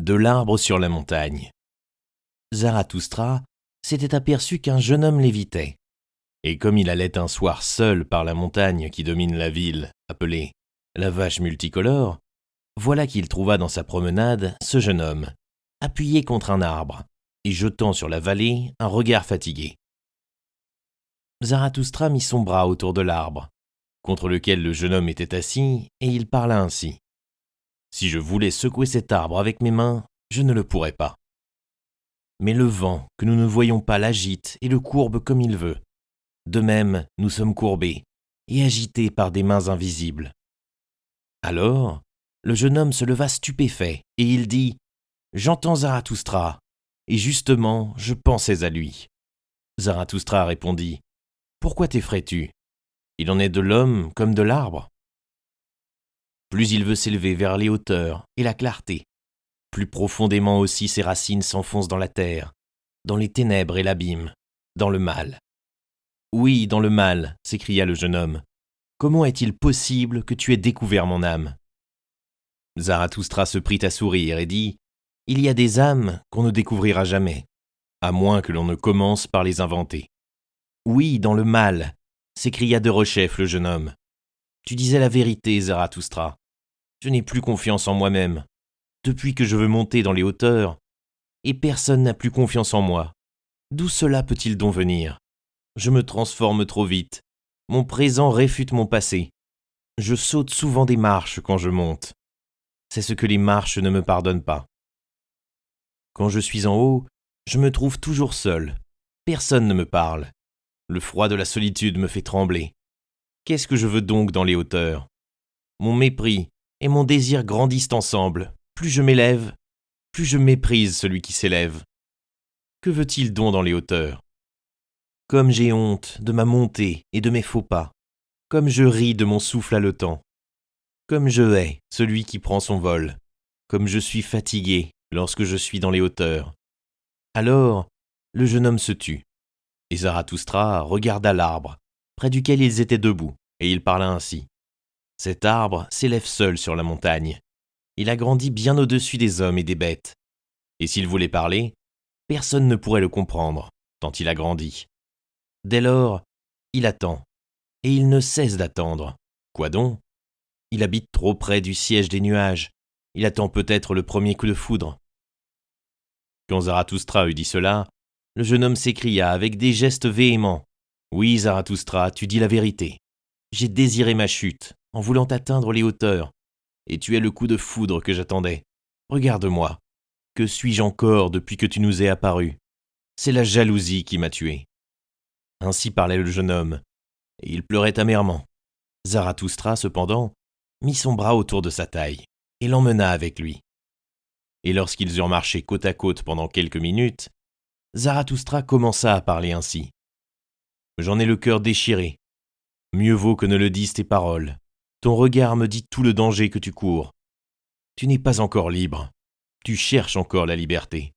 De l'arbre sur la montagne. Zarathustra s'était aperçu qu'un jeune homme lévitait. Et comme il allait un soir seul par la montagne qui domine la ville, appelée la Vache multicolore, voilà qu'il trouva dans sa promenade ce jeune homme, appuyé contre un arbre et jetant sur la vallée un regard fatigué. Zarathustra mit son bras autour de l'arbre, contre lequel le jeune homme était assis, et il parla ainsi. « Si je voulais secouer cet arbre avec mes mains, je ne le pourrais pas. Mais le vent, que nous ne voyons pas, l'agite et le courbe comme il veut. De même, nous sommes courbés et agités par des mains invisibles. » Alors, le jeune homme se leva stupéfait, et il dit « J'entends Zarathustra, et justement, je pensais à lui. » Zarathustra répondit « Pourquoi t'effraies-tu ? Il en est de l'homme comme de l'arbre. Plus il veut s'élever vers les hauteurs et la clarté, plus profondément aussi ses racines s'enfoncent dans la terre, dans les ténèbres et l'abîme, dans le mal. »« Oui, dans le mal, » s'écria le jeune homme. « Comment est-il possible que tu aies découvert mon âme ?» Zarathustra se prit à sourire et dit « Il y a des âmes qu'on ne découvrira jamais, à moins que l'on ne commence par les inventer. »« Oui, dans le mal, » s'écria derechef le jeune homme. « Tu disais la vérité, Zarathustra. Je n'ai plus confiance en moi-même, depuis que je veux monter dans les hauteurs, et personne n'a plus confiance en moi. D'où cela peut-il donc venir ? Je me transforme trop vite. Mon présent réfute mon passé. Je saute souvent des marches quand je monte. C'est ce que les marches ne me pardonnent pas. Quand je suis en haut, je me trouve toujours seul. Personne ne me parle. Le froid de la solitude me fait trembler. Qu'est-ce que je veux donc dans les hauteurs ? Mon mépris et mon désir grandissent ensemble. Plus je m'élève, plus je méprise celui qui s'élève. Que veut-il donc dans les hauteurs ? Comme j'ai honte de ma montée et de mes faux pas, comme je ris de mon souffle haletant, comme je hais celui qui prend son vol, comme je suis fatigué lorsque je suis dans les hauteurs. » Alors, le jeune homme se tut, et Zarathustra regarda l'arbre, près duquel ils étaient debout, et il parla ainsi. « Cet arbre s'élève seul sur la montagne. Il a grandi bien au-dessus des hommes et des bêtes. Et s'il voulait parler, personne ne pourrait le comprendre, tant il a grandi. Dès lors, il attend, et il ne cesse d'attendre. Quoi donc ? Il habite trop près du siège des nuages. Il attend peut-être le premier coup de foudre. » Quand Zarathustra eut dit cela, le jeune homme s'écria avec des gestes véhéments. « Oui, Zarathustra, tu dis la vérité. J'ai désiré ma chute, en voulant atteindre les hauteurs, et tu es le coup de foudre que j'attendais. Regarde-moi. Que suis-je encore depuis que tu nous es apparu ? C'est la jalousie qui m'a tué. » Ainsi parlait le jeune homme, et il pleurait amèrement. Zarathustra, cependant, mit son bras autour de sa taille, et l'emmena avec lui. Et lorsqu'ils eurent marché côte à côte pendant quelques minutes, Zarathustra commença à parler ainsi. « J'en ai le cœur déchiré. Mieux vaut que ne le disent tes paroles. Ton regard me dit tout le danger que tu cours. Tu n'es pas encore libre. Tu cherches encore la liberté.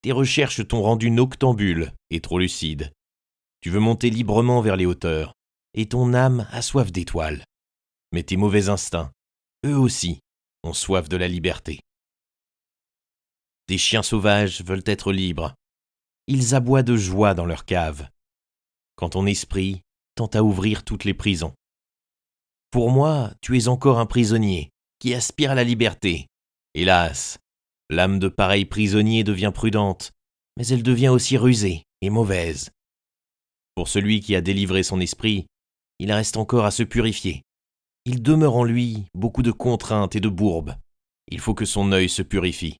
Tes recherches t'ont rendu noctambule et trop lucide. Tu veux monter librement vers les hauteurs, et ton âme a soif d'étoiles. Mais tes mauvais instincts, eux aussi, ont soif de la liberté. Tes chiens sauvages veulent être libres. Ils aboient de joie dans leur cave, quand ton esprit tend à ouvrir toutes les prisons. Pour moi, tu es encore un prisonnier qui aspire à la liberté. Hélas, l'âme de pareil prisonnier devient prudente, mais elle devient aussi rusée et mauvaise. Pour celui qui a délivré son esprit, il reste encore à se purifier. Il demeure en lui beaucoup de contraintes et de bourbes. Il faut que son œil se purifie.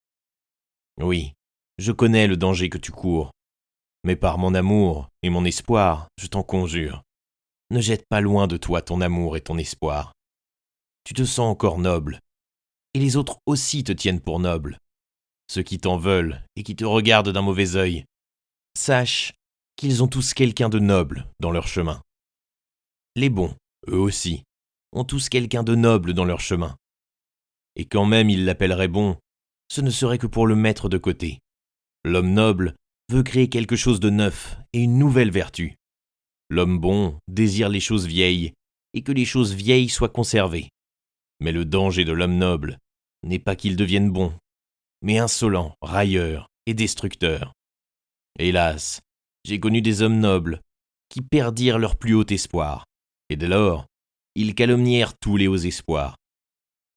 Oui, je connais le danger que tu cours, mais par mon amour et mon espoir, je t'en conjure, ne jette pas loin de toi ton amour et ton espoir. Tu te sens encore noble, et les autres aussi te tiennent pour noble. Ceux qui t'en veulent et qui te regardent d'un mauvais œil, sache qu'ils ont tous quelqu'un de noble dans leur chemin. Les bons, eux aussi, ont tous quelqu'un de noble dans leur chemin. Et quand même ils l'appelleraient bon, ce ne serait que pour le mettre de côté. L'homme noble veut créer quelque chose de neuf et une nouvelle vertu. L'homme bon désire les choses vieilles et que les choses vieilles soient conservées. Mais le danger de l'homme noble n'est pas qu'il devienne bon, mais insolent, railleur et destructeur. Hélas, j'ai connu des hommes nobles qui perdirent leur plus haut espoir, et dès lors, ils calomnièrent tous les hauts espoirs.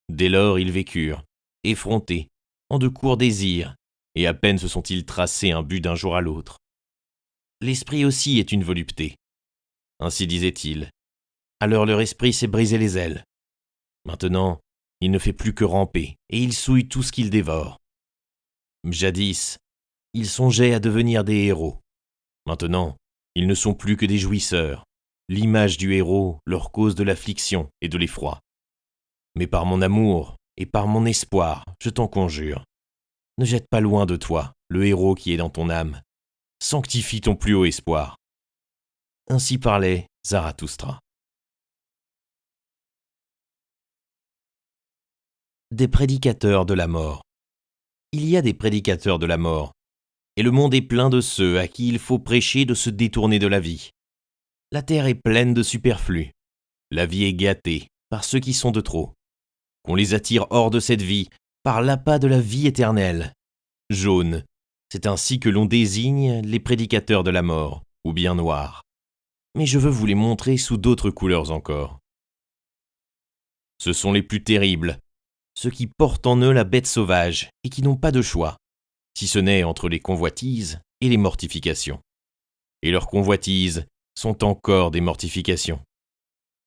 Dès lors, ils vécurent, effrontés, en de courts désirs, et à peine se sont-ils tracés un but d'un jour à l'autre. L'esprit aussi est une volupté. Ainsi disait-il. Alors leur esprit s'est brisé les ailes. Maintenant, il ne fait plus que ramper, et il souille tout ce qu'il dévore. Jadis, ils songeaient à devenir des héros. Maintenant, ils ne sont plus que des jouisseurs. L'image du héros leur cause de l'affliction et de l'effroi. Mais par mon amour et par mon espoir, je t'en conjure, ne jette pas loin de toi le héros qui est dans ton âme. Sanctifie ton plus haut espoir. Ainsi parlait Zarathustra. Des prédicateurs de la mort. Il y a des prédicateurs de la mort, et le monde est plein de ceux à qui il faut prêcher de se détourner de la vie. La terre est pleine de superflus. La vie est gâtée par ceux qui sont de trop. Qu'on les attire hors de cette vie par l'appât de la vie éternelle. Jaune, c'est ainsi que l'on désigne les prédicateurs de la mort, ou bien noirs. Mais je veux vous les montrer sous d'autres couleurs encore. Ce sont les plus terribles, ceux qui portent en eux la bête sauvage et qui n'ont pas de choix, si ce n'est entre les convoitises et les mortifications. Et leurs convoitises sont encore des mortifications.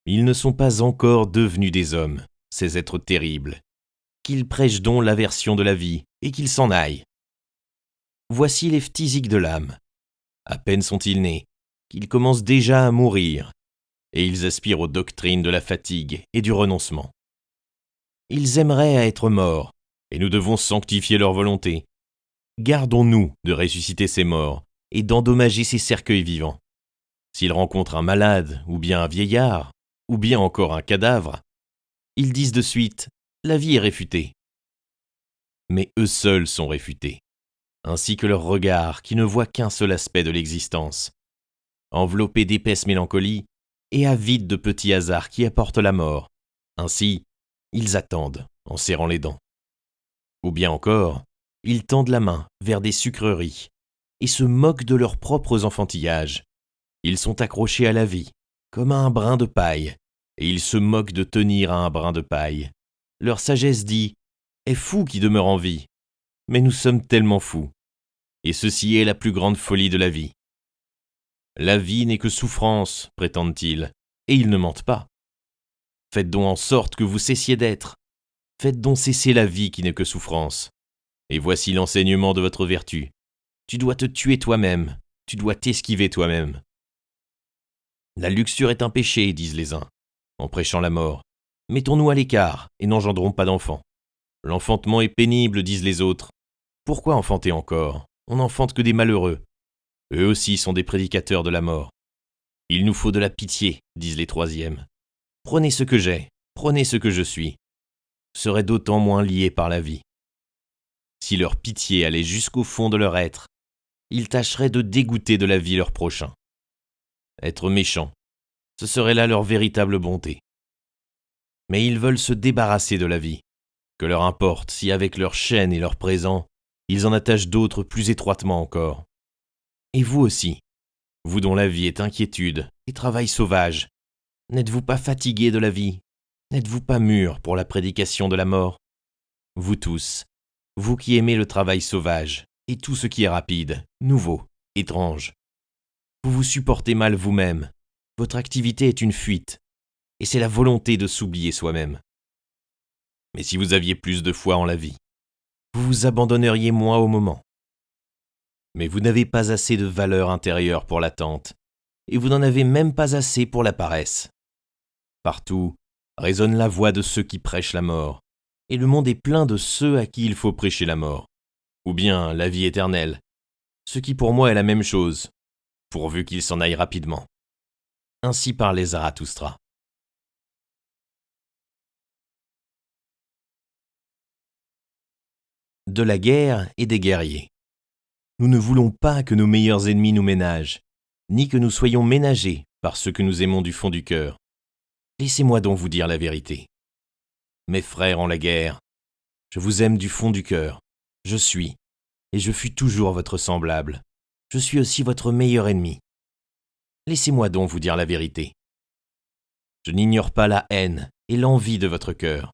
Ils ne sont pas encore devenus des hommes, ces êtres terribles. Qu'ils prêchent donc l'aversion de la vie et qu'ils s'en aillent. Voici les phtisiques de l'âme. À peine sont-ils nés, qu'ils commencent déjà à mourir, et ils aspirent aux doctrines de la fatigue et du renoncement. Ils aimeraient à être morts, et nous devons sanctifier leur volonté. Gardons-nous de ressusciter ces morts et d'endommager ces cercueils vivants. S'ils rencontrent un malade, ou bien un vieillard, ou bien encore un cadavre, ils disent de suite « la vie est réfutée ». Mais eux seuls sont réfutés, ainsi que leur regard qui ne voit qu'un seul aspect de l'existence, enveloppé d'épaisse mélancolie et avide de petits hasards qui apportent la mort. Ainsi, ils attendent en serrant les dents. Ou bien encore, ils tendent la main vers des sucreries et se moquent de leurs propres enfantillages. Ils sont accrochés à la vie, comme à un brin de paille, et ils se moquent de tenir à un brin de paille. Leur sagesse dit « est fou qui demeure en vie ». Mais nous sommes tellement fous. Et ceci est la plus grande folie de la vie. La vie n'est que souffrance, prétendent-ils, et ils ne mentent pas. Faites donc en sorte que vous cessiez d'être. Faites donc cesser la vie qui n'est que souffrance. Et voici l'enseignement de votre vertu. Tu dois te tuer toi-même, tu dois t'esquiver toi-même. La luxure est un péché, disent les uns, en prêchant la mort. Mettons-nous à l'écart et n'engendrons pas d'enfants. L'enfantement est pénible, disent les autres. Pourquoi enfanter encore ? On n'enfante que des malheureux. Eux aussi sont des prédicateurs de la mort. Il nous faut de la pitié, disent les troisièmes. Prenez ce que j'ai, prenez ce que je suis. Seraient d'autant moins liés par la vie. Si leur pitié allait jusqu'au fond de leur être, ils tâcheraient de dégoûter de la vie leur prochain. Être méchants, ce serait là leur véritable bonté. Mais ils veulent se débarrasser de la vie. Que leur importe si avec leur chaîne et leur présent, ils en attachent d'autres plus étroitement encore. Et vous aussi, vous dont la vie est inquiétude et travail sauvage, n'êtes-vous pas fatigués de la vie ? N'êtes-vous pas mûrs pour la prédication de la mort ? Vous tous, vous qui aimez le travail sauvage et tout ce qui est rapide, nouveau, étrange, vous vous supportez mal vous-même, votre activité est une fuite, et c'est la volonté de s'oublier soi-même. Mais si vous aviez plus de foi en la vie, vous vous abandonneriez moins au moment. Mais vous n'avez pas assez de valeur intérieure pour l'attente, et vous n'en avez même pas assez pour la paresse. Partout résonne la voix de ceux qui prêchent la mort, et le monde est plein de ceux à qui il faut prêcher la mort, ou bien la vie éternelle, ce qui pour moi est la même chose, pourvu qu'ils s'en aillent rapidement. Ainsi parlait Zarathustra. De la guerre et des guerriers. Nous ne voulons pas que nos meilleurs ennemis nous ménagent, ni que nous soyons ménagés par ceux que nous aimons du fond du cœur. Laissez-moi donc vous dire la vérité. Mes frères en la guerre, je vous aime du fond du cœur, je suis, et je fus toujours votre semblable. Je suis aussi votre meilleur ennemi. Laissez-moi donc vous dire la vérité. Je n'ignore pas la haine et l'envie de votre cœur.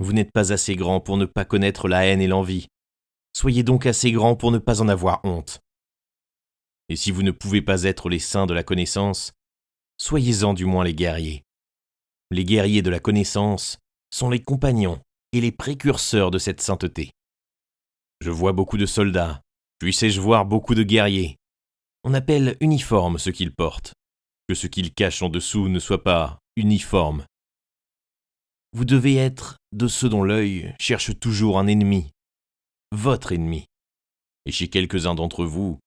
Vous n'êtes pas assez grand pour ne pas connaître la haine et l'envie. Soyez donc assez grand pour ne pas en avoir honte. Et si vous ne pouvez pas être les saints de la connaissance, soyez-en du moins les guerriers. Les guerriers de la connaissance sont les compagnons et les précurseurs de cette sainteté. Je vois beaucoup de soldats, puis sais-je voir beaucoup de guerriers. On appelle uniforme ce qu'ils portent, que ce qu'ils cachent en dessous ne soit pas uniforme. Vous devez être de ceux dont l'œil cherche toujours un ennemi, votre ennemi. Et chez quelques-uns d'entre vous,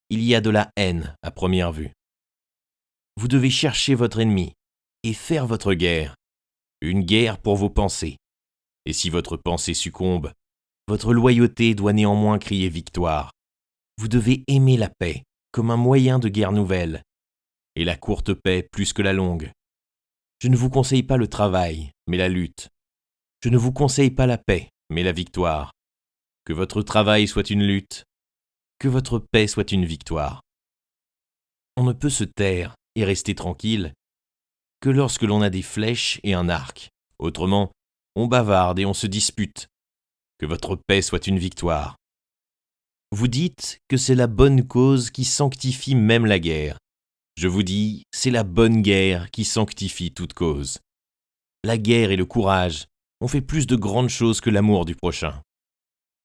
il y a de la haine à première vue. Vous devez chercher votre ennemi et faire votre guerre, une guerre pour vos pensées. Et si votre pensée succombe, votre loyauté doit néanmoins crier victoire. Vous devez aimer la paix comme un moyen de guerre nouvelle, et la courte paix plus que la longue. Je ne vous conseille pas le travail, mais la lutte. Je ne vous conseille pas la paix, mais la victoire. Que votre travail soit une lutte, que votre paix soit une victoire. On ne peut se taire et rester tranquille que lorsque l'on a des flèches et un arc. Autrement, on bavarde et on se dispute. Que votre paix soit une victoire. Vous dites que c'est la bonne cause qui sanctifie même la guerre. Je vous dis, c'est la bonne guerre qui sanctifie toute cause. La guerre et le courage ont fait plus de grandes choses que l'amour du prochain.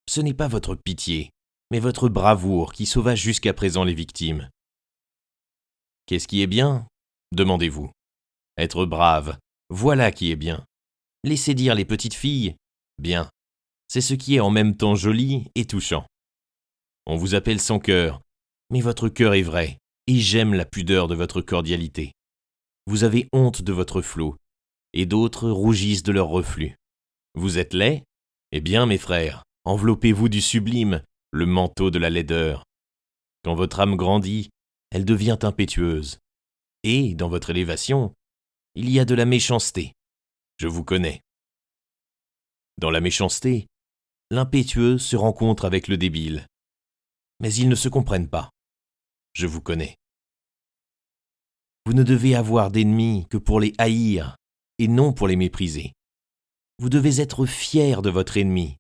Ce n'est pas votre pitié, mais votre bravoure qui sauva jusqu'à présent les victimes. Qu'est-ce qui est bien ? Demandez-vous. Être brave, voilà qui est bien. Laissez dire les petites filles, bien. C'est ce qui est en même temps joli et touchant. On vous appelle sans cœur, mais votre cœur est vrai, et j'aime la pudeur de votre cordialité. Vous avez honte de votre flot, et d'autres rougissent de leur reflux. Vous êtes laids ? Eh bien, mes frères, enveloppez-vous du sublime, le manteau de la laideur. Quand votre âme grandit, elle devient impétueuse. Et, dans votre élévation, il y a de la méchanceté. Je vous connais. Dans la méchanceté, l'impétueux se rencontre avec le débile. Mais ils ne se comprennent pas. Je vous connais. Vous ne devez avoir d'ennemis que pour les haïr, et non pour les mépriser. Vous devez être fiers de votre ennemi.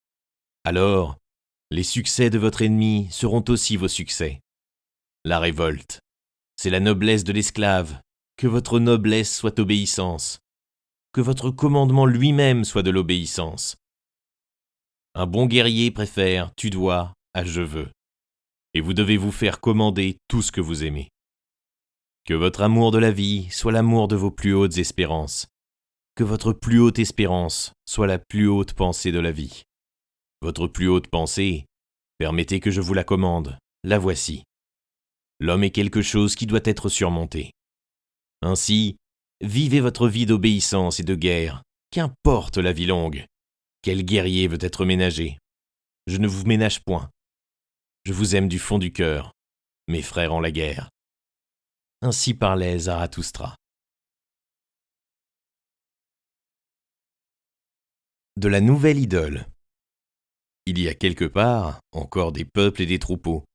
Alors, les succès de votre ennemi seront aussi vos succès. La révolte, c'est la noblesse de l'esclave. Que votre noblesse soit obéissance. Que votre commandement lui-même soit de l'obéissance. Un bon guerrier préfère « tu dois » à « je veux ». Et vous devez vous faire commander tout ce que vous aimez. Que votre amour de la vie soit l'amour de vos plus hautes espérances. Que votre plus haute espérance soit la plus haute pensée de la vie. Votre plus haute pensée, permettez que je vous la commande, la voici. L'homme est quelque chose qui doit être surmonté. Ainsi, vivez votre vie d'obéissance et de guerre, qu'importe la vie longue. Quel guerrier veut être ménagé ? Je ne vous ménage point. Je vous aime du fond du cœur, mes frères en la guerre. Ainsi parlait Zarathustra. De la nouvelle idole. Il y a quelque part encore des peuples et des troupeaux.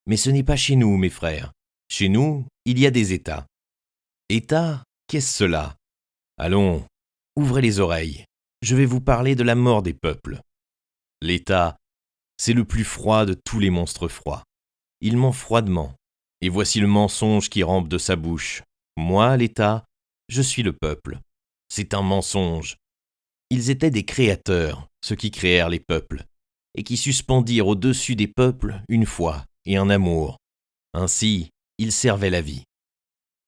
Mais ce n'est pas chez nous, mes frères. Chez nous, il y a des États. États, qu'est-ce cela ? Allons, ouvrez les oreilles. Je vais vous parler de la mort des peuples. L'État, c'est le plus froid de tous les monstres froids. Il ment froidement. Et voici le mensonge qui rampe de sa bouche. Moi, l'État, je suis le peuple. C'est un mensonge. Ils étaient des créateurs, ceux qui créèrent les peuples, et qui suspendirent au-dessus des peuples une foi et un amour. Ainsi, ils servaient la vie.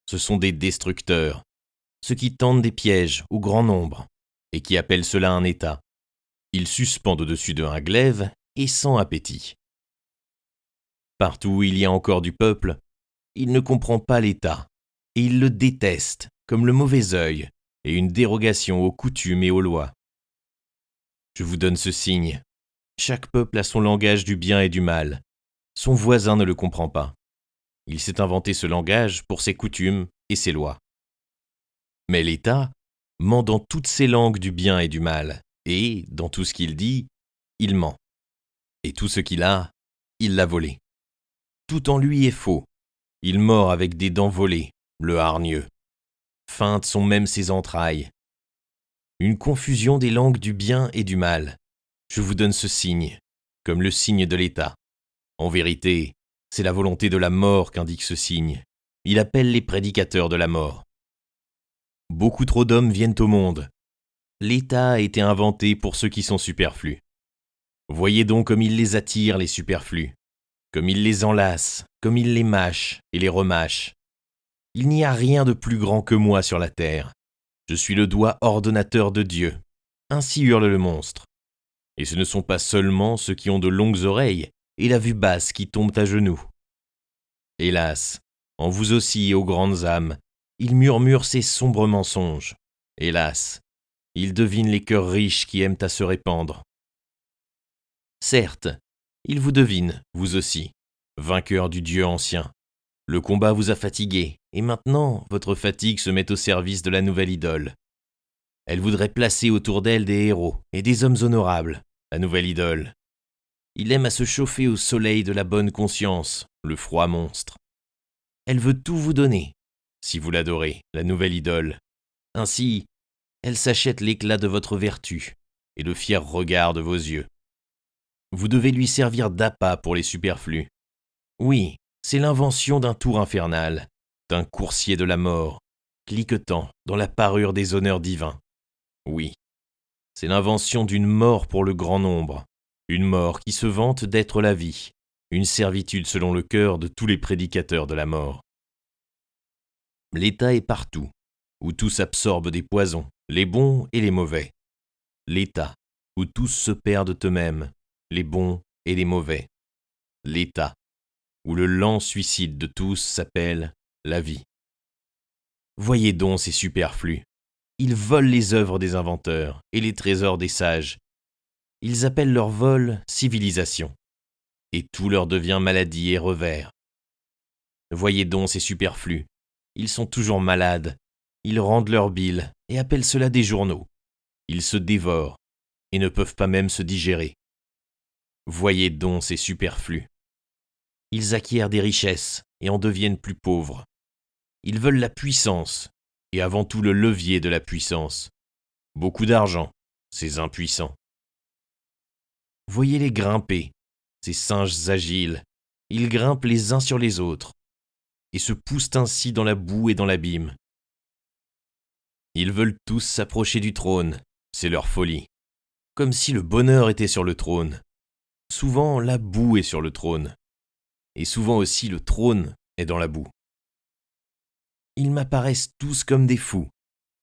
Ce sont des destructeurs, ceux qui tendent des pièges au grand nombre, et qui appellent cela un État. Ils suspendent au-dessus d'eux un glaive et sans appétit. Partout où il y a encore du peuple, il ne comprend pas l'État, et il le déteste comme le mauvais œil et une dérogation aux coutumes et aux lois. Je vous donne ce signe. Chaque peuple a son langage du bien et du mal. Son voisin ne le comprend pas. Il s'est inventé ce langage pour ses coutumes et ses lois. Mais l'État ment dans toutes ses langues du bien et du mal, et, dans tout ce qu'il dit, il ment. Et tout ce qu'il a, il l'a volé. Tout en lui est faux. Il mord avec des dents volées, le hargneux. Feintes sont même ses entrailles. Une confusion des langues du bien et du mal. Je vous donne ce signe, comme le signe de l'État. En vérité, c'est la volonté de la mort qu'indique ce signe. Il appelle les prédicateurs de la mort. Beaucoup trop d'hommes viennent au monde. L'État a été inventé pour ceux qui sont superflus. Voyez donc comme il les attire, les superflus, comme il les enlace, comme il les mâche et les remâche. Il n'y a rien de plus grand que moi sur la terre. Je suis le doigt ordonnateur de Dieu. Ainsi hurle le monstre. Et ce ne sont pas seulement ceux qui ont de longues oreilles et la vue basse qui tombent à genoux. Hélas, en vous aussi, ô grandes âmes, il murmure ces sombres mensonges. Hélas, il devine les cœurs riches qui aiment à se répandre. Certes, il vous devine, vous aussi, vainqueur du Dieu ancien. Le combat vous a fatigué, et maintenant votre fatigue se met au service de la nouvelle idole. Elle voudrait placer autour d'elle des héros et des hommes honorables, la nouvelle idole. Il aime à se chauffer au soleil de la bonne conscience, le froid monstre. Elle veut tout vous donner, si vous l'adorez, la nouvelle idole. Ainsi, elle s'achète l'éclat de votre vertu et le fier regard de vos yeux. Vous devez lui servir d'appât pour les superflus. Oui, c'est l'invention d'un tour infernal, d'un coursier de la mort, cliquetant dans la parure des honneurs divins. Oui, c'est l'invention d'une mort pour le grand nombre, une mort qui se vante d'être la vie, une servitude selon le cœur de tous les prédicateurs de la mort. L'État est partout, où tous absorbent des poisons, les bons et les mauvais. L'État, où tous se perdent eux-mêmes, les bons et les mauvais. L'État, où le lent suicide de tous s'appelle la vie. Voyez donc ces superflus. Ils volent les œuvres des inventeurs et les trésors des sages. Ils appellent leur vol civilisation. Et tout leur devient maladie et revers. Voyez donc ces superflus. Ils sont toujours malades. Ils rendent leur bile et appellent cela des journaux. Ils se dévorent et ne peuvent pas même se digérer. Voyez donc ces superflus. Ils acquièrent des richesses et en deviennent plus pauvres. Ils veulent la puissance, et avant tout le levier de la puissance. Beaucoup d'argent, ces impuissants. Voyez-les grimper, ces singes agiles. Ils grimpent les uns sur les autres, et se poussent ainsi dans la boue et dans l'abîme. Ils veulent tous s'approcher du trône, c'est leur folie. Comme si le bonheur était sur le trône. Souvent, la boue est sur le trône. Et souvent aussi, le trône est dans la boue. Ils m'apparaissent tous comme des fous,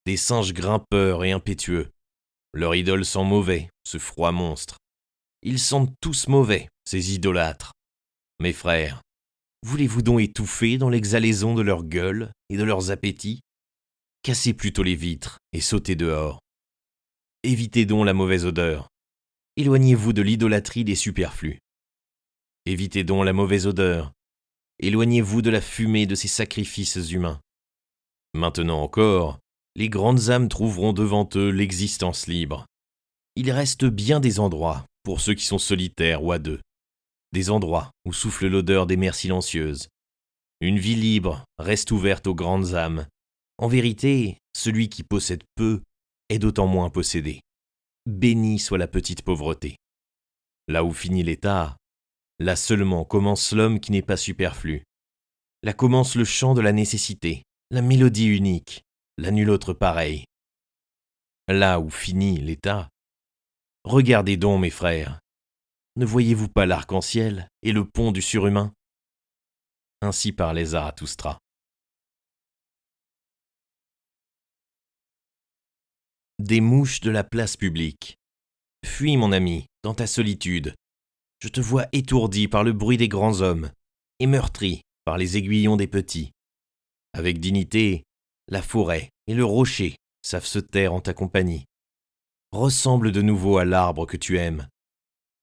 des singes grimpeurs et impétueux. Leur idole sent mauvais, ce froid monstre. Ils sentent tous mauvais, ces idolâtres. Mes frères, voulez-vous donc étouffer dans l'exhalaison de leur gueule et de leurs appétits? Cassez plutôt les vitres et sautez dehors. Évitez donc la mauvaise odeur. Éloignez-vous de l'idolâtrie des superflus. Évitez donc la mauvaise odeur. Éloignez-vous de la fumée de ces sacrifices humains. Maintenant encore, les grandes âmes trouveront devant eux l'existence libre. Il reste bien des endroits, pour ceux qui sont solitaires ou à deux. Des endroits où souffle l'odeur des mers silencieuses. Une vie libre reste ouverte aux grandes âmes. En vérité, celui qui possède peu est d'autant moins possédé. Béni soit la petite pauvreté. Là où finit l'État, là seulement commence l'homme qui n'est pas superflu. Là commence le chant de la nécessité, la mélodie unique, la nulle autre pareille. Là où finit l'État, regardez donc mes frères, ne voyez-vous pas l'arc-en-ciel et le pont du surhumain? Ainsi parlait Zarathustra. Des mouches de la place publique. Fuis, mon ami, dans ta solitude. Je te vois étourdi par le bruit des grands hommes et meurtri par les aiguillons des petits. Avec dignité, la forêt et le rocher savent se taire en ta compagnie. Ressemble de nouveau à l'arbre que tu aimes,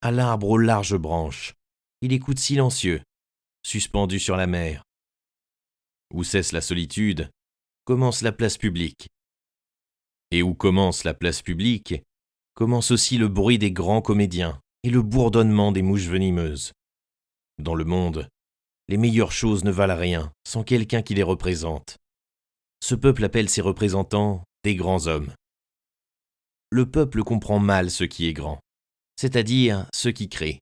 à l'arbre aux larges branches. Il écoute silencieux, suspendu sur la mer. Où cesse la solitude, commence la place publique. Et où commence la place publique, commence aussi le bruit des grands comédiens et le bourdonnement des mouches venimeuses. Dans le monde, les meilleures choses ne valent rien sans quelqu'un qui les représente. Ce peuple appelle ses représentants des grands hommes. Le peuple comprend mal ce qui est grand, c'est-à-dire ce qui crée.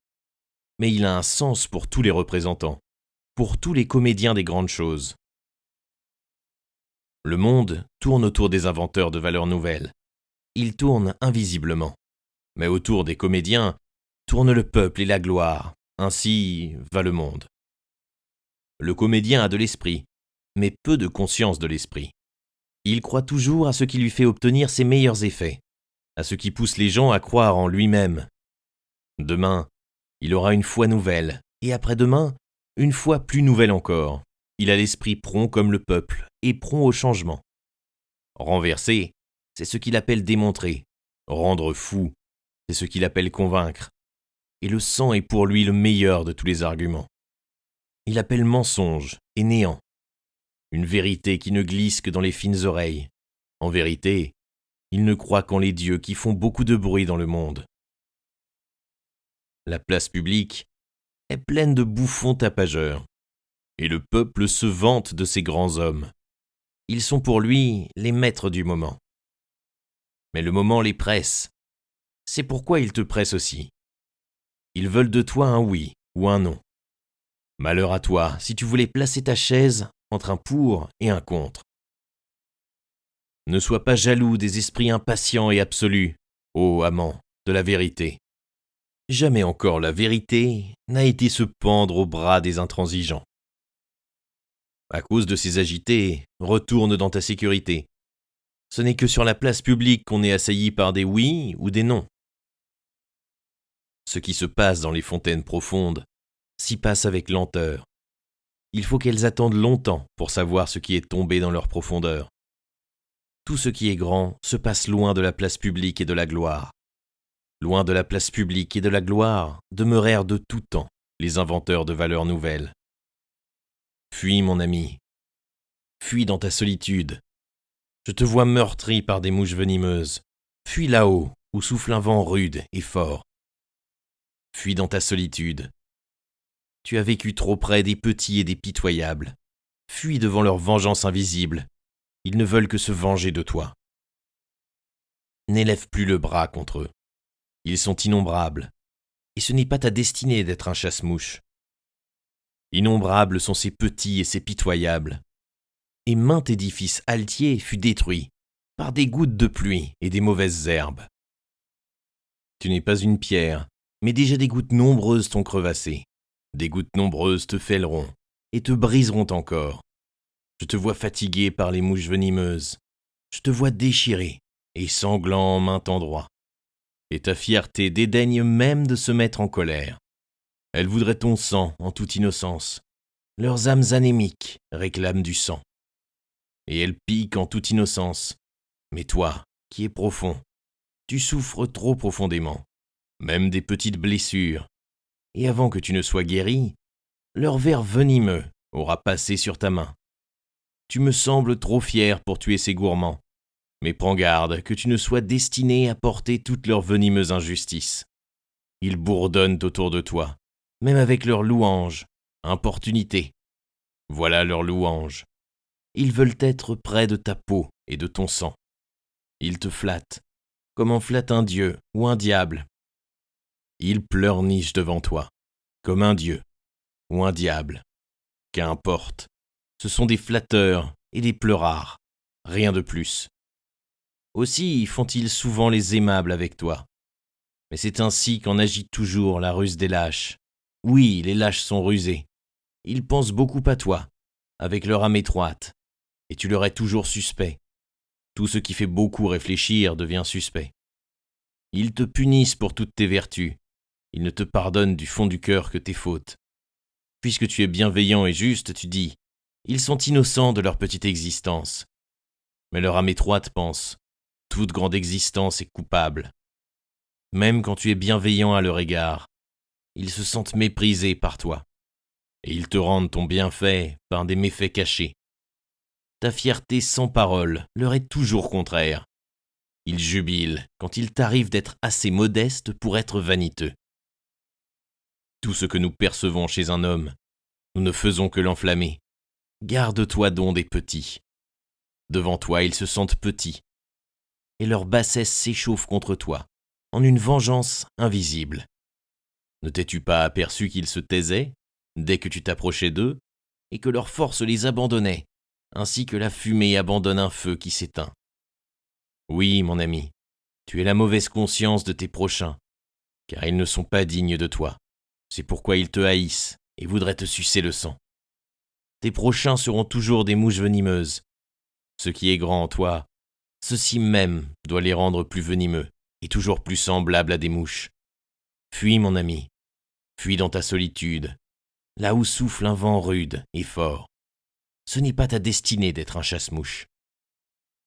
Mais il a un sens pour tous les représentants, pour tous les comédiens des grandes choses. Le monde tourne autour des inventeurs de valeurs nouvelles. Il tourne invisiblement. Mais autour des comédiens tourne le peuple et la gloire. Ainsi va le monde. Le comédien a de l'esprit, mais peu de conscience de l'esprit. Il croit toujours à ce qui lui fait obtenir ses meilleurs effets, à ce qui pousse les gens à croire en lui-même. Demain, il aura une foi nouvelle, et après-demain, une foi plus nouvelle encore. Il a l'esprit prompt comme le peuple, et prompt au changement. Renverser, c'est ce qu'il appelle démontrer. Rendre fou, c'est ce qu'il appelle convaincre. Et le sang est pour lui le meilleur de tous les arguments. Il appelle mensonge et néant. Une vérité qui ne glisse que dans les fines oreilles. En vérité, il ne croit qu'en les dieux qui font beaucoup de bruit dans le monde. La place publique est pleine de bouffons tapageurs. Et le peuple se vante de ces grands hommes. Ils sont pour lui les maîtres du moment. Mais le moment les presse. C'est pourquoi ils te pressent aussi. Ils veulent de toi un oui ou un non. Malheur à toi si tu voulais placer ta chaise entre un pour et un contre. Ne sois pas jaloux des esprits impatients et absolus, ô amant de la vérité. Jamais encore la vérité n'a été se pendre au bras des intransigeants. À cause de ces agités, retourne dans ta sécurité. Ce n'est que sur la place publique qu'on est assailli par des oui ou des non. Ce qui se passe dans les fontaines profondes s'y passe avec lenteur. Il faut qu'elles attendent longtemps pour savoir ce qui est tombé dans leur profondeur. Tout ce qui est grand se passe loin de la place publique et de la gloire. Loin de la place publique et de la gloire demeurèrent de tout temps les inventeurs de valeurs nouvelles. Fuis, mon ami. Fuis dans ta solitude. Je te vois meurtri par des mouches venimeuses. Fuis là-haut, où souffle un vent rude et fort. Fuis dans ta solitude. Tu as vécu trop près des petits et des pitoyables. Fuis devant leur vengeance invisible. Ils ne veulent que se venger de toi. N'élève plus le bras contre eux. Ils sont innombrables. Et ce n'est pas ta destinée d'être un chasse-mouche. Innombrables sont ces petits et ces pitoyables. Et maint édifice altier fut détruit par des gouttes de pluie et des mauvaises herbes. Tu n'es pas une pierre, mais déjà des gouttes nombreuses t'ont crevassé. Des gouttes nombreuses te fêleront et te briseront encore. Je te vois fatigué par les mouches venimeuses. Je te vois déchiré et sanglant en maint endroit. Et ta fierté dédaigne même de se mettre en colère. Elles voudraient ton sang en toute innocence. Leurs âmes anémiques réclament du sang. Et elles piquent en toute innocence. Mais toi, qui es profond, tu souffres trop profondément, même des petites blessures. Et avant que tu ne sois guéri, leur ver venimeux aura passé sur ta main. Tu me sembles trop fier pour tuer ces gourmands, mais prends garde que tu ne sois destiné à porter toute leur venimeuse injustice. Ils bourdonnent autour de toi, même avec leurs louanges, importunité. Voilà leurs louanges. Ils veulent être près de ta peau et de ton sang. Ils te flattent, comme on flatte un dieu ou un diable. Ils pleurnichent devant toi, comme un dieu ou un diable. Qu'importe, ce sont des flatteurs et des pleurards, rien de plus. Aussi font-ils souvent les aimables avec toi. Mais c'est ainsi qu'en agit toujours la ruse des lâches. Oui, les lâches sont rusés. Ils pensent beaucoup à toi, avec leur âme étroite, et tu leur es toujours suspect. Tout ce qui fait beaucoup réfléchir devient suspect. Ils te punissent pour toutes tes vertus. Ils ne te pardonnent du fond du cœur que tes fautes. Puisque tu es bienveillant et juste, tu dis, ils sont innocents de leur petite existence. Mais leur âme étroite pense, toute grande existence est coupable. Même quand tu es bienveillant à leur égard, ils se sentent méprisés par toi. Et ils te rendent ton bienfait par des méfaits cachés. Ta fierté sans parole leur est toujours contraire. Ils jubilent quand il t'arrive d'être assez modeste pour être vaniteux. Tout ce que nous percevons chez un homme, nous ne faisons que l'enflammer. Garde-toi donc des petits. Devant toi, ils se sentent petits, et leur bassesse s'échauffe contre toi, en une vengeance invisible. Ne t'es-tu pas aperçu qu'ils se taisaient, dès que tu t'approchais d'eux, et que leur force les abandonnait, ainsi que la fumée abandonne un feu qui s'éteint? Oui, mon ami, tu es la mauvaise conscience de tes prochains, car ils ne sont pas dignes de toi. C'est pourquoi ils te haïssent et voudraient te sucer le sang. Tes prochains seront toujours des mouches venimeuses. Ce qui est grand en toi, ceci même doit les rendre plus venimeux et toujours plus semblables à des mouches. Fuis, mon ami, fuis dans ta solitude, là où souffle un vent rude et fort. Ce n'est pas ta destinée d'être un chasse-mouche.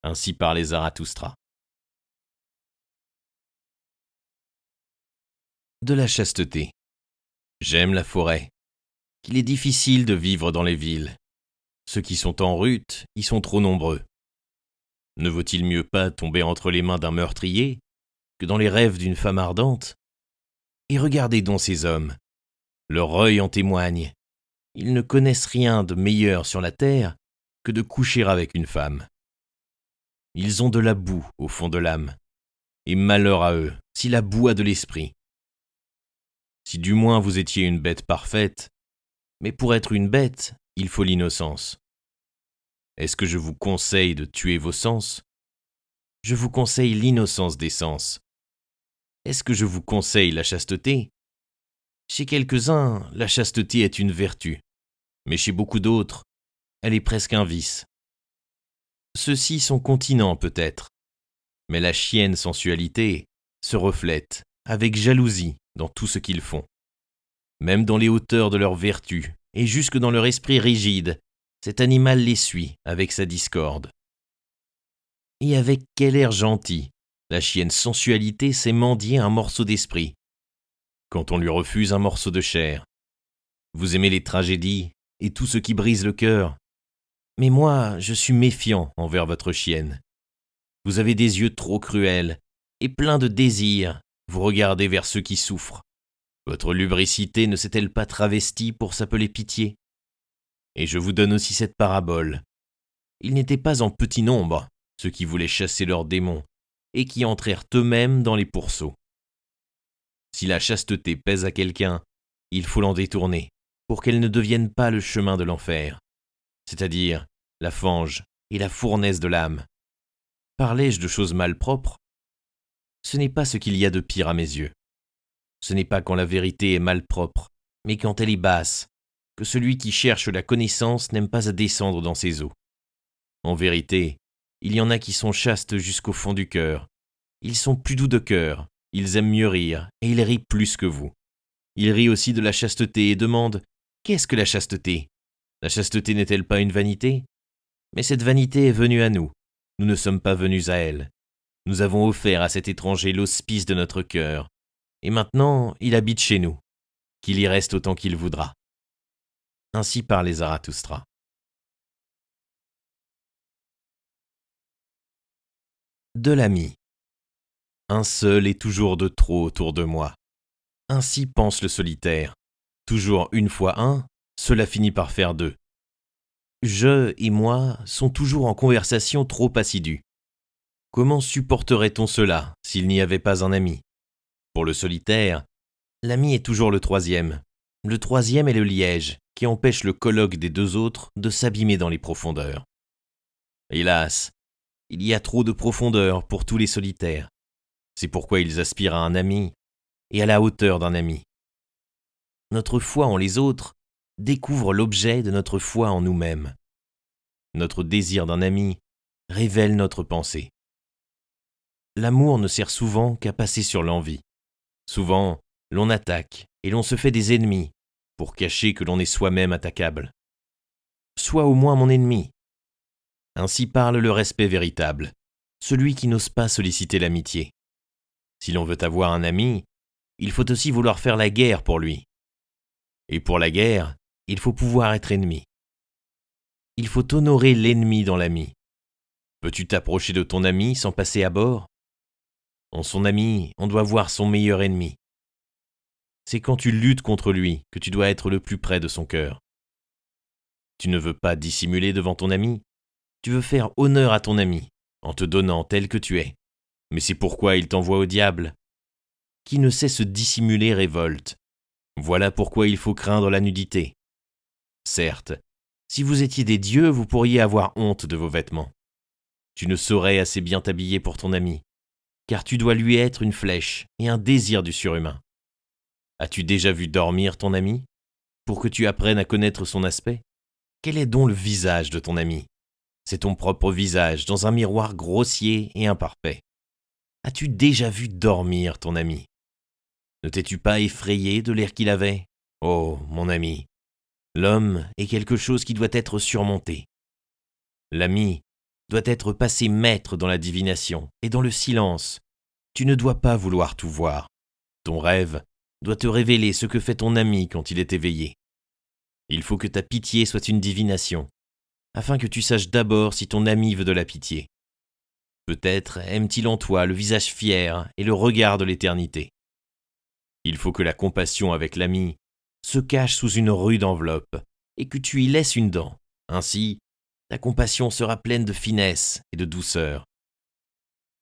Ainsi parlait Zarathustra. De la chasteté. J'aime la forêt, qu'il est difficile de vivre dans les villes. Ceux qui sont en rut y sont trop nombreux. Ne vaut-il mieux pas tomber entre les mains d'un meurtrier que dans les rêves d'une femme ardente? Et regardez donc ces hommes. Leur œil en témoigne. Ils ne connaissent rien de meilleur sur la terre que de coucher avec une femme. Ils ont de la boue au fond de l'âme. Et malheur à eux, si la boue a de l'esprit. Si du moins vous étiez une bête parfaite, mais pour être une bête, il faut l'innocence. Est-ce que je vous conseille de tuer vos sens? Je vous conseille l'innocence des sens. Est-ce que je vous conseille la chasteté? Chez quelques-uns, la chasteté est une vertu, mais chez beaucoup d'autres, elle est presque un vice. Ceux-ci sont continents peut-être, mais la chienne sensualité se reflète avec jalousie dans tout ce qu'ils font. Même dans les hauteurs de leur vertu et jusque dans leur esprit rigide, cet animal les suit avec sa discorde. Et avec quel air gentil, la chienne sensualité sait mendier un morceau d'esprit, quand on lui refuse un morceau de chair. Vous aimez les tragédies et tout ce qui brise le cœur. Mais moi, je suis méfiant envers votre chienne. Vous avez des yeux trop cruels et pleins de désir, vous regardez vers ceux qui souffrent. Votre lubricité ne s'est-elle pas travestie pour s'appeler pitié? Et je vous donne aussi cette parabole. Ils n'étaient pas en petit nombre, ceux qui voulaient chasser leurs démons, et qui entrèrent eux-mêmes dans les pourceaux. Si la chasteté pèse à quelqu'un, il faut l'en détourner, pour qu'elle ne devienne pas le chemin de l'enfer, c'est-à-dire la fange et la fournaise de l'âme. Parlais-je de choses malpropres? Ce n'est pas ce qu'il y a de pire à mes yeux. Ce n'est pas quand la vérité est malpropre, mais quand elle est basse, que celui qui cherche la connaissance n'aime pas à descendre dans ses eaux. En vérité, il y en a qui sont chastes jusqu'au fond du cœur. Ils sont plus doux de cœur, ils aiment mieux rire, et ils rient plus que vous. Ils rient aussi de la chasteté et demandent « Qu'est-ce que la chasteté? La chasteté n'est-elle pas une vanité? Mais cette vanité est venue à nous. Nous ne sommes pas venus à elle. Nous avons offert à cet étranger l'hospice de notre cœur. Et maintenant, il habite chez nous. Qu'il y reste autant qu'il voudra. » Ainsi parlait Zarathustra. De l'ami. Un seul est toujours de trop autour de moi. Ainsi pense le solitaire. Toujours une fois un, cela finit par faire deux. Je et moi sont toujours en conversation trop assidue. Comment supporterait-on cela s'il n'y avait pas un ami? Pour le solitaire, l'ami est toujours le troisième. Le troisième est le liège, qui empêche le colloque des deux autres de s'abîmer dans les profondeurs. Hélas, il y a trop de profondeur pour tous les solitaires. C'est pourquoi ils aspirent à un ami et à la hauteur d'un ami. Notre foi en les autres découvre l'objet de notre foi en nous-mêmes. Notre désir d'un ami révèle notre pensée. L'amour ne sert souvent qu'à passer sur l'envie. Souvent, l'on attaque et l'on se fait des ennemis pour cacher que l'on est soi-même attaquable. Sois au moins mon ennemi. Ainsi parle le respect véritable, celui qui n'ose pas solliciter l'amitié. Si l'on veut avoir un ami, il faut aussi vouloir faire la guerre pour lui. Et pour la guerre, il faut pouvoir être ennemi. Il faut honorer l'ennemi dans l'ami. Peux-tu t'approcher de ton ami sans passer à bord? En son ami, on doit voir son meilleur ennemi. C'est quand tu luttes contre lui que tu dois être le plus près de son cœur. Tu ne veux pas dissimuler devant ton ami, tu veux faire honneur à ton ami en te donnant tel que tu es. Mais c'est pourquoi il t'envoie au diable. Qui ne sait se dissimuler révolte. Voilà pourquoi il faut craindre la nudité. Certes, si vous étiez des dieux, vous pourriez avoir honte de vos vêtements. Tu ne saurais assez bien t'habiller pour ton ami, car tu dois lui être une flèche et un désir du surhumain. As-tu déjà vu dormir ton ami, pour que tu apprennes à connaître son aspect? Quel est donc le visage de ton ami? C'est ton propre visage dans un miroir grossier et imparfait. As-tu déjà vu dormir ton ami? Ne t'es-tu pas effrayé de l'air qu'il avait? Oh, mon ami, l'homme est quelque chose qui doit être surmonté. L'ami doit être passé maître dans la divination et dans le silence. Tu ne dois pas vouloir tout voir. Ton rêve doit te révéler ce que fait ton ami quand il est éveillé. Il faut que ta pitié soit une divination, afin que tu saches d'abord si ton ami veut de la pitié. Peut-être aime-t-il en toi le visage fier et le regard de l'éternité. Il faut que la compassion avec l'ami se cache sous une rude enveloppe et que tu y laisses une dent. Ainsi, ta compassion sera pleine de finesse et de douceur.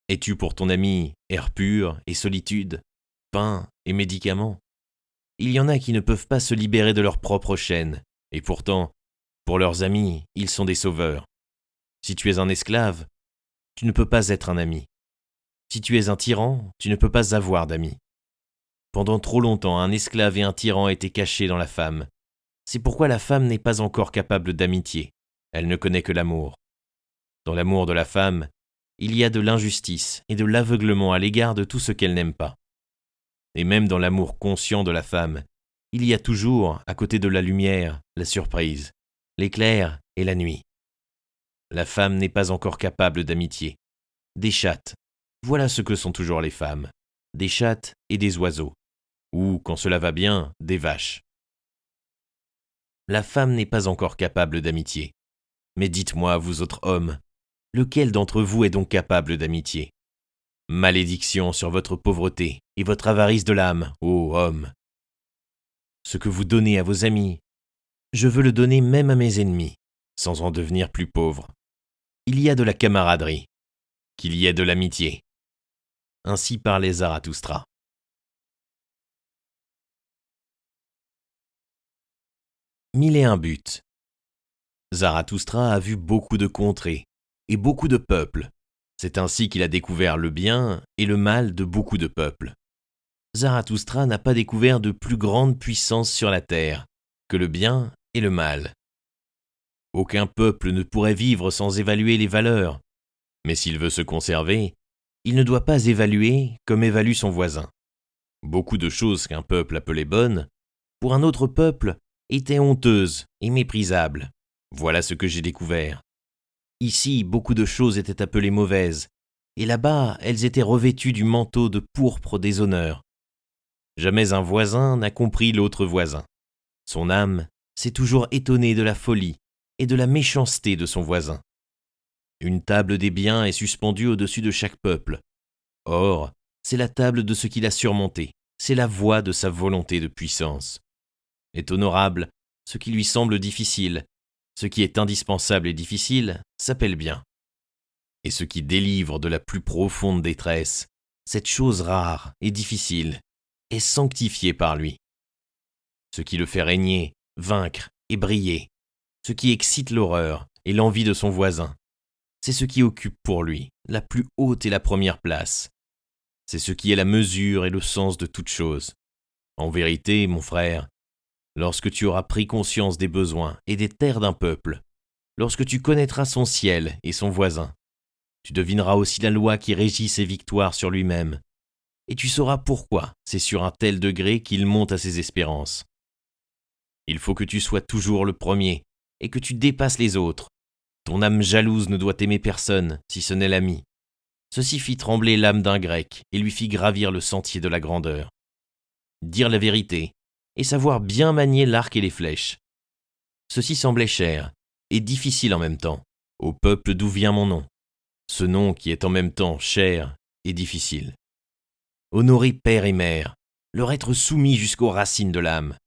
Es-tu pour ton ami air pur et solitude, pain et médicaments? Il y en a qui ne peuvent pas se libérer de leur propre chaîne, et pourtant, pour leurs amis, ils sont des sauveurs. Si tu es un esclave, tu ne peux pas être un ami. Si tu es un tyran, tu ne peux pas avoir d'amis. Pendant trop longtemps, un esclave et un tyran étaient cachés dans la femme. C'est pourquoi la femme n'est pas encore capable d'amitié. Elle ne connaît que l'amour. Dans l'amour de la femme, il y a de l'injustice et de l'aveuglement à l'égard de tout ce qu'elle n'aime pas. Et même dans l'amour conscient de la femme, il y a toujours, à côté de la lumière, la surprise, l'éclair et la nuit. La femme n'est pas encore capable d'amitié. Des chattes, voilà ce que sont toujours les femmes. Des chattes et des oiseaux. Ou, quand cela va bien, des vaches. La femme n'est pas encore capable d'amitié. Mais dites-moi, vous autres hommes, lequel d'entre vous est donc capable d'amitié? Malédiction sur votre pauvreté et votre avarice de l'âme, ô hommes. Ce que vous donnez à vos amis, je veux le donner même à mes ennemis, sans en devenir plus pauvre. Il y a de la camaraderie, qu'il y ait de l'amitié. Ainsi parlait Zarathustra. 1001 buts. Zarathustra a vu beaucoup de contrées et beaucoup de peuples. C'est ainsi qu'il a découvert le bien et le mal de beaucoup de peuples. Zarathustra n'a pas découvert de plus grande puissance sur la terre que le bien et le mal. Aucun peuple ne pourrait vivre sans évaluer les valeurs, mais s'il veut se conserver, il ne doit pas évaluer comme évalue son voisin. Beaucoup de choses qu'un peuple appelait bonnes, pour un autre peuple, étaient honteuses et méprisables. Voilà ce que j'ai découvert. Ici, beaucoup de choses étaient appelées mauvaises, et là-bas, elles étaient revêtues du manteau de pourpre des honneurs. Jamais un voisin n'a compris l'autre voisin. Son âme s'est toujours étonnée de la folie et de la méchanceté de son voisin. Une table des biens est suspendue au-dessus de chaque peuple. Or, c'est la table de ce qu'il a surmonté, c'est la voie de sa volonté de puissance. Est honorable ce qui lui semble difficile, ce qui est indispensable et difficile s'appelle bien. Et ce qui délivre de la plus profonde détresse, cette chose rare et difficile, est sanctifié par lui. Ce qui le fait régner, vaincre et briller, ce qui excite l'horreur et l'envie de son voisin, c'est ce qui occupe pour lui la plus haute et la première place. C'est ce qui est la mesure et le sens de toute chose. En vérité, mon frère, lorsque tu auras pris conscience des besoins et des terres d'un peuple, lorsque tu connaîtras son ciel et son voisin, tu devineras aussi la loi qui régit ses victoires sur lui-même, et tu sauras pourquoi c'est sur un tel degré qu'il monte à ses espérances. Il faut que tu sois toujours le premier, et que tu dépasses les autres. Ton âme jalouse ne doit aimer personne, si ce n'est l'ami. Ceci fit trembler l'âme d'un Grec, et lui fit gravir le sentier de la grandeur. Dire la vérité, et savoir bien manier l'arc et les flèches. Ceci semblait cher, et difficile en même temps, au peuple d'où vient mon nom. Ce nom qui est en même temps cher et difficile. Honorer père et mère, leur être soumis jusqu'aux racines de l'âme.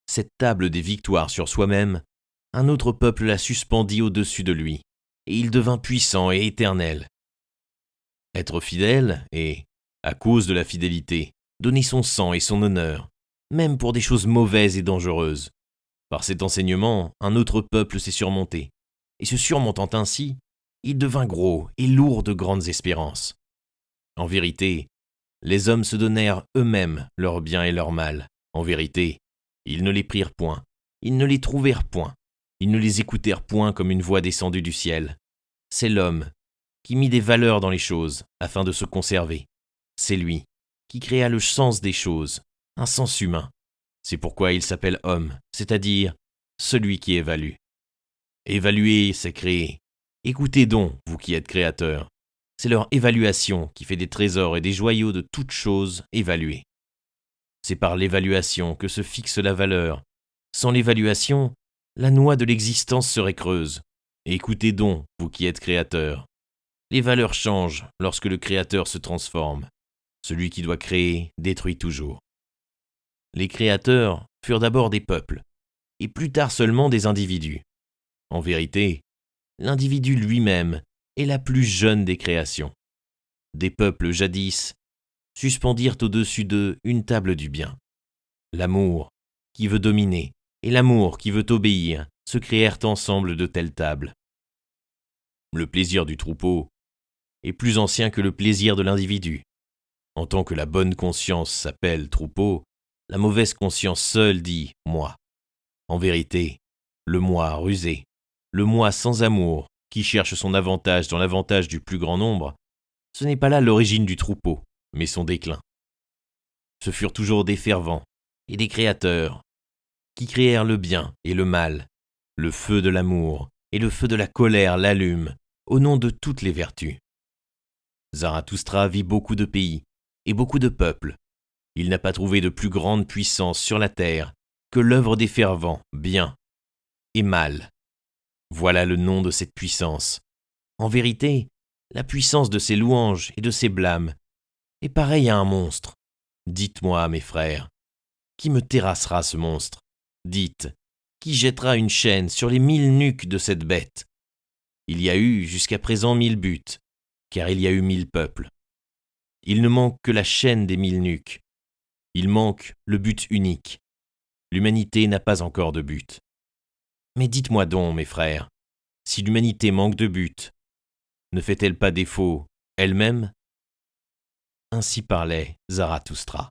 Cette table des victoires sur soi-même, un autre peuple la suspendit au-dessus de lui, et il devint puissant et éternel. Être fidèle et, à cause de la fidélité, donner son sang et son honneur, même pour des choses mauvaises et dangereuses. Par cet enseignement, un autre peuple s'est surmonté, et se surmontant ainsi, il devint gros et lourd de grandes espérances. En vérité, les hommes se donnèrent eux-mêmes leur bien et leur mal. En vérité, ils ne les prirent point, ils ne les trouvèrent point, ils ne les écoutèrent point comme une voix descendue du ciel. C'est l'homme qui mit des valeurs dans les choses afin de se conserver. C'est lui qui créa le sens des choses, un sens humain. C'est pourquoi il s'appelle homme, c'est-à-dire celui qui évalue. Évaluer, c'est créer. Écoutez donc, vous qui êtes créateurs. C'est leur évaluation qui fait des trésors et des joyaux de toutes choses évaluées. C'est par l'évaluation que se fixe la valeur. Sans l'évaluation, la noix de l'existence serait creuse. Écoutez donc, vous qui êtes créateurs. Les valeurs changent lorsque le créateur se transforme. Celui qui doit créer détruit toujours. Les créateurs furent d'abord des peuples, et plus tard seulement des individus. En vérité, l'individu lui-même est la plus jeune des créations. Des peuples jadis suspendirent au-dessus d'eux une table du bien. L'amour qui veut dominer et l'amour qui veut obéir se créèrent ensemble de telles tables. Le plaisir du troupeau est plus ancien que le plaisir de l'individu. En tant que la bonne conscience s'appelle troupeau, la mauvaise conscience seule dit « moi ». En vérité, le moi rusé, le moi sans amour, qui cherche son avantage dans l'avantage du plus grand nombre, ce n'est pas là l'origine du troupeau, mais son déclin. Ce furent toujours des fervents et des créateurs, qui créèrent le bien et le mal, le feu de l'amour et le feu de la colère l'allument, au nom de toutes les vertus. Zarathustra vit beaucoup de pays et beaucoup de peuples. Il n'a pas trouvé de plus grande puissance sur la terre que l'œuvre des fervents, bien et mal. Voilà le nom de cette puissance. En vérité, la puissance de ses louanges et de ses blâmes est pareille à un monstre. Dites-moi, mes frères, qui me terrassera ce monstre? Dites, qui jettera une chaîne sur les 1000 nuques de cette bête? Il y a eu jusqu'à présent 1000 buts, car il y a eu 1000 peuples. Il ne manque que la chaîne des 1000 nuques. Il manque le but unique. L'humanité n'a pas encore de but. Mais dites-moi donc, mes frères, si l'humanité manque de but, ne fait-elle pas défaut elle-même? Ainsi parlait Zarathustra.